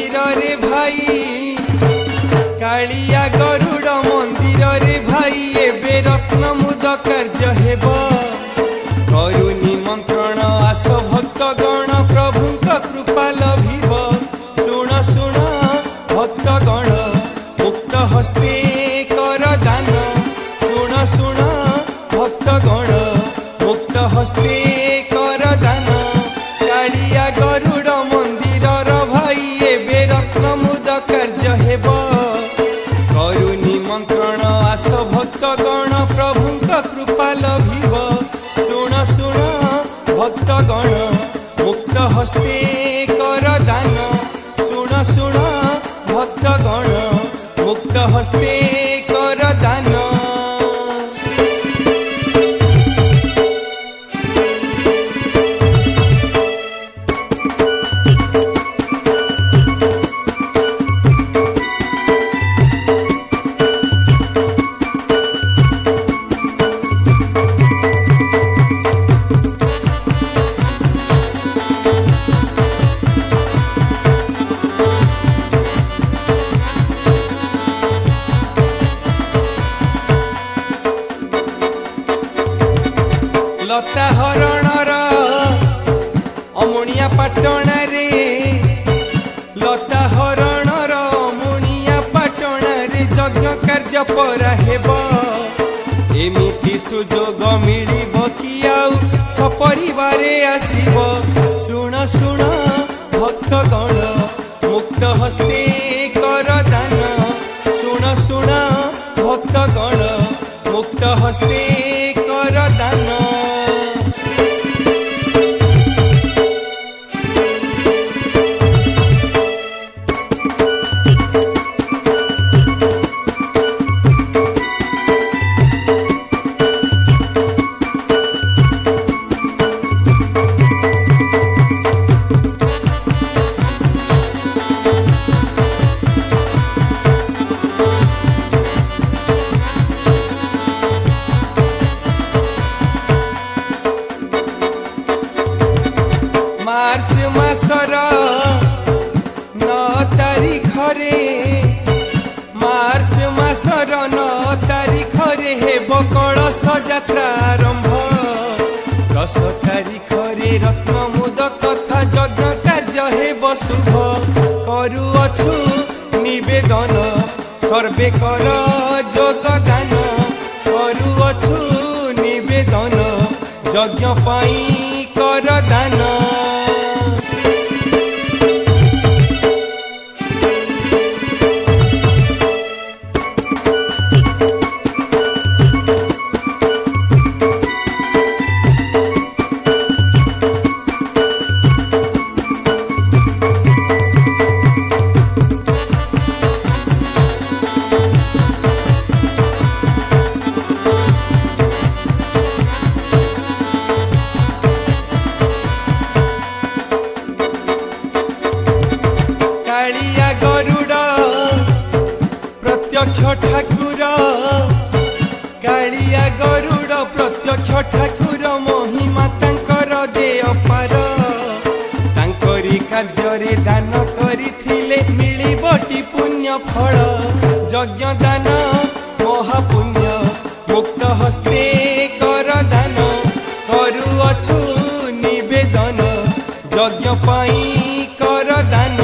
मंदिर रे भाई कालिया गरुड़ मंदिर रे भाई एबे रत्न मुद कार्य हेब करु निमंत्रण आस भक्त गण प्रभु कृपा लभिब शुण शुण भक्त गण मुक्त हस्ते कर दान शुण शुण भक्त गण मुक्त हस्ते कर दान कालिया गरुड़ मंदिर भाई एबे रत्न मुद कार्य हेब करु निमंत्रण आस भक्त गण प्रभु कृपा लभिब शुण शुण भक्त गण मुक्त हस्ते कर दान शुण शुण भक्त गण मुक्त हस्ते कर दान लता हरणर अमुणिया पाटण रे लता हरणर अमुणिया पाटण रे यज्ञ कार्य परा हेब एमिति सुजोग मिलिब कि आउ सपरिवार आसिब शुण शुण भक्त गण मुक्त हस्ते कर दान शुण शुण भक्त गण मुक्त हस्ते कर दान मार्च मासर 9 तारीख रे मार्च मासर 9 तारीख रे हेब कलश यात्रा आरंभ 10 तारीख रे रत्न मुद तथा यज्ञ कार्य हेब शुभ करुअछु निवेदन सर्वे कर योगदान करुअछु निवेदन यज्ञ पाई कर दान कालिया गरुड़ प्रत्यक्ष ठाकुर कालिया गरुड़ प्रत्यक्ष ठाकुर महिमा तांकर जे अपार तांकरी कार्य दान करिथिले मिलिबटी पुण्य फल यज्ञ दान महापुण्य मुक्त हस्ते कर दान करुअछु निवेदन यज्ञ पाई कर दान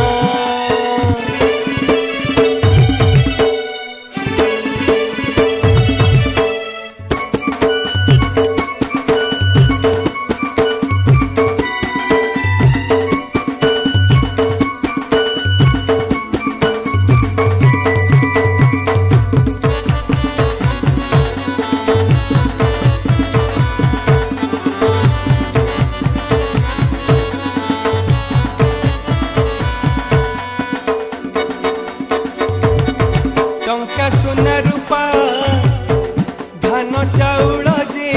टंका सोना रूपा धान चाउल जे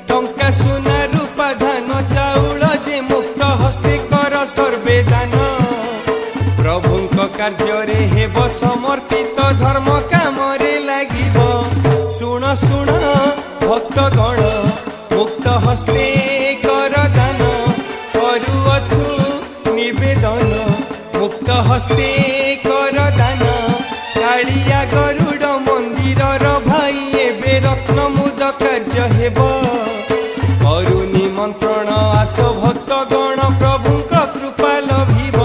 टंका सोना रूपा धान चाउल जे मुक्त हस्ते कर सर्वे दान प्रभु कार्य रे हेब समर्पित धर्म काम रे लागिब शुण शुण भक्त गण मुक्त हस्ते कर दान करुअछु निवेदन मुक्त हस्ते कर दान कालिया गरुड़ मंदिर भाई एबे रत्न मुद कार्य हेब करु निमंत्रण आस भक्त गण प्रभु कृपा लभिब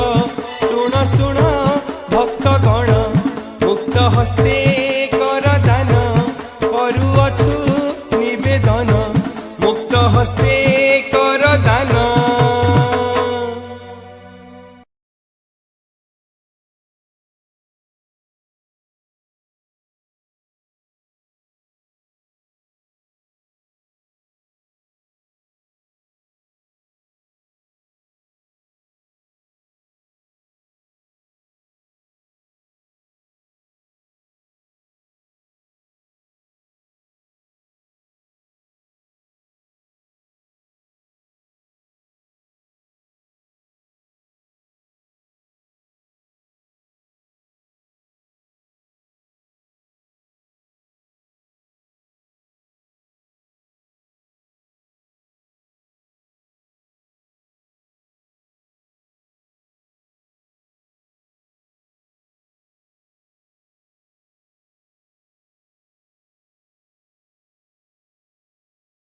शुण शुण भक्त गण मुक्त हस्ते